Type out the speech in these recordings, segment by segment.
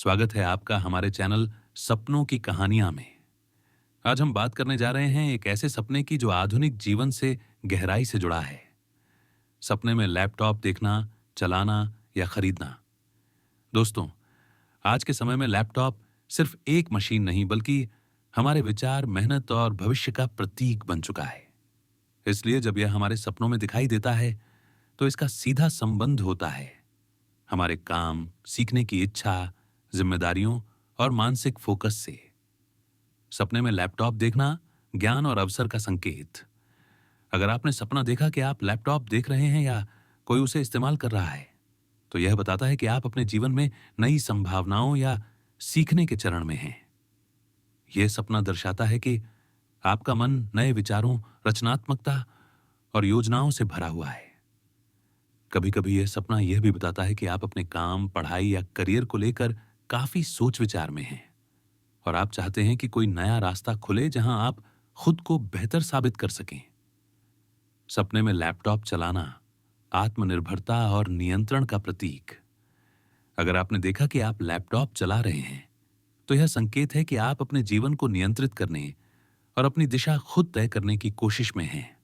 स्वागत है आपका हमारे चैनल सपनों की कहानियां में। आज हम बात करने जा रहे हैं एक ऐसे सपने की जो आधुनिक जीवन से गहराई से जुड़ा है। सपने में लैपटॉप देखना, चलाना या खरीदना। दोस्तों, आज के समय में लैपटॉप सिर्फ एक मशीन नहीं बल्कि हमारे विचार, मेहनत और भविष्य का प्रतीक बन चुका है। इसलिए जब यह हमारे सपनों में दिखाई देता है तो इसका सीधा संबंध होता है हमारे काम, सीखने की इच्छा, जिम्मेदारियों और मानसिक फोकस से। सपने में लैपटॉप देखना ज्ञान और अवसर का संकेत। अगर आपने सपना देखा कि आप लैपटॉप देख रहे हैं या कोई उसे इस्तेमाल कर रहा है, तो यह बताता है कि आप अपने जीवन में नई संभावनाओं या सीखने के चरण में हैं। यह सपना दर्शाता है कि आपका मन नए विचारों, रचनात्मकता और योजनाओं से भरा हुआ है। कभी कभी यह सपना यह भी बताता है कि आप अपने काम, पढ़ाई या करियर को लेकर काफी सोच विचार में हैं और आप चाहते हैं कि कोई नया रास्ता खुले जहां आप खुद को बेहतर साबित कर सकें। सपने में लैपटॉप चलाना आत्मनिर्भरता और नियंत्रण का प्रतीक। अगर आपने देखा कि आप लैपटॉप चला रहे हैं, तो यह संकेत है कि आप अपने जीवन को नियंत्रित करने और अपनी दिशा खुद तय करने की कोशिश में हैं।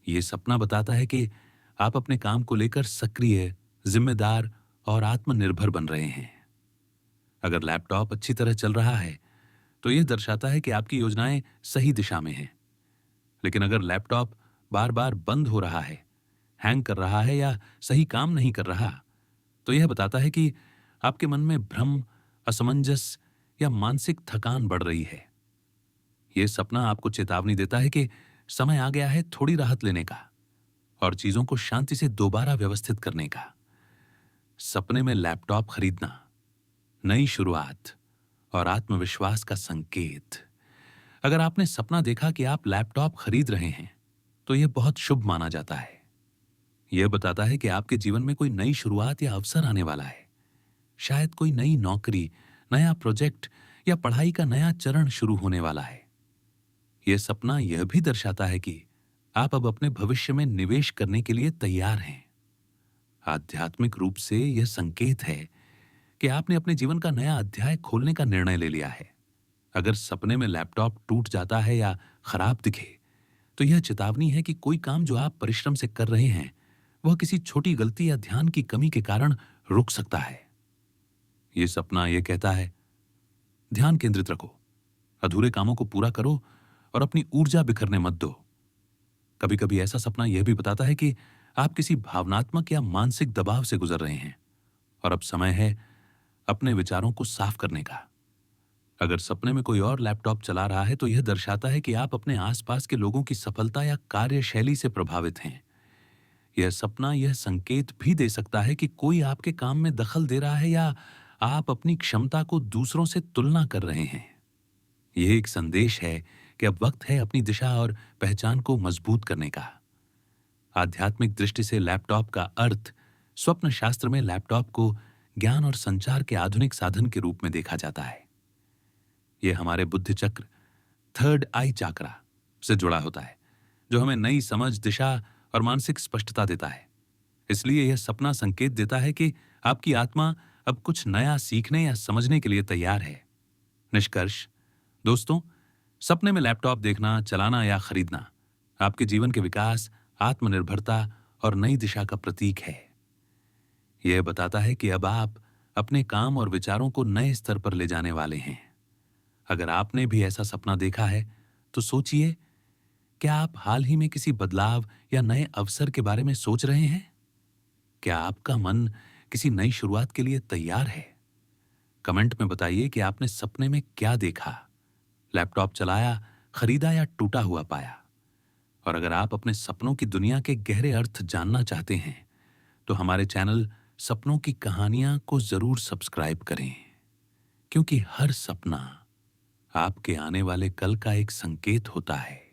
यह सपना बताता है कि आप अपने काम को लेकर सक्रिय, जिम्मेदार और आत्मनिर्भर बन रहे हैं। अगर लैपटॉप अच्छी तरह चल रहा है, तो यह दर्शाता है कि आपकी योजनाएं सही दिशा में हैं। लेकिन अगर लैपटॉप बार बार बंद हो रहा है, हैंग कर रहा है या सही काम नहीं कर रहा, तो यह बताता है कि आपके मन में भ्रम, असमंजस या मानसिक थकान बढ़ रही है। यह सपना आपको चेतावनी देता है कि समय आ गया है थोड़ी राहत लेने का और चीजों को शांति से दोबारा व्यवस्थित करने का। सपने में लैपटॉप खरीदना नई शुरुआत और आत्मविश्वास का संकेत। अगर आपने सपना देखा कि आप लैपटॉप खरीद रहे हैं, तो यह बहुत शुभ माना जाता है। यह बताता है कि आपके जीवन में कोई नई शुरुआत या अवसर आने वाला है। शायद कोई नई नौकरी, नया प्रोजेक्ट या पढ़ाई का नया चरण शुरू होने वाला है। यह सपना यह भी दर्शाता है कि आप अब अपने भविष्य में निवेश करने के लिए तैयार हैं। आध्यात्मिक रूप से यह संकेत है कि आपने अपने जीवन का नया अध्याय खोलने का निर्णय ले लिया है। अगर सपने में लैपटॉप टूट जाता है या खराब दिखे, तो यह चेतावनी है कि कोई काम जो आप परिश्रम से कर रहे हैं, वह किसी छोटी गलती या ध्यान की कमी के कारण रुक सकता है। यह सपना यह कहता है, ध्यान केंद्रित रखो, अधूरे कामों को पूरा करो और अपनी ऊर्जा बिखरने मत दो। कभी कभी ऐसा सपना यह भी बताता है कि आप किसी भावनात्मक या मानसिक दबाव से गुजर रहे हैं और अब समय है अपने विचारों को साफ करने का। अगर सपने में कोई और लैपटॉप चला रहा है, तो यह दर्शाता है कि आप अपने आसपास के लोगों की सफलता या कार्यशैली से प्रभावित हैं। यह सपना यह संकेत भी दे सकता है कि कोई आपके काम में दखल दे रहा है या आप अपनी क्षमता को दूसरों से तुलना कर रहे हैं। यह एक संदेश है कि अब वक्त है अपनी दिशा और पहचान को मजबूत करने का। आध्यात्मिक दृष्टि से लैपटॉप का अर्थ, स्वप्न शास्त्र में लैपटॉप को ज्ञान और संचार के आधुनिक साधन के रूप में देखा जाता है। यह हमारे बुद्धि चक्र, थर्ड आई चाकरा से जुड़ा होता है, जो हमें नई समझ, दिशा और मानसिक स्पष्टता देता है। इसलिए यह सपना संकेत देता है कि आपकी आत्मा अब कुछ नया सीखने या समझने के लिए तैयार है। निष्कर्ष, दोस्तों, सपने में लैपटॉप देखना, चलाना या खरीदना आपके जीवन के विकास, आत्मनिर्भरता और नई दिशा का प्रतीक है। यह बताता है कि अब आप अपने काम और विचारों को नए स्तर पर ले जाने वाले हैं। अगर आपने भी ऐसा सपना देखा है, तो सोचिए, क्या आप हाल ही में किसी बदलाव या नए अवसर के बारे में सोच रहे हैं? क्या आपका मन किसी नई शुरुआत के लिए तैयार है? कमेंट में बताइए कि आपने सपने में क्या देखा, लैपटॉप चलाया, खरीदा या टूटा हुआ पाया। और अगर आप अपने सपनों की दुनिया के गहरे अर्थ जानना चाहते हैं, तो हमारे चैनल सपनों की कहानियां को जरूर सब्सक्राइब करें, क्योंकि हर सपना आपके आने वाले कल का एक संकेत होता है।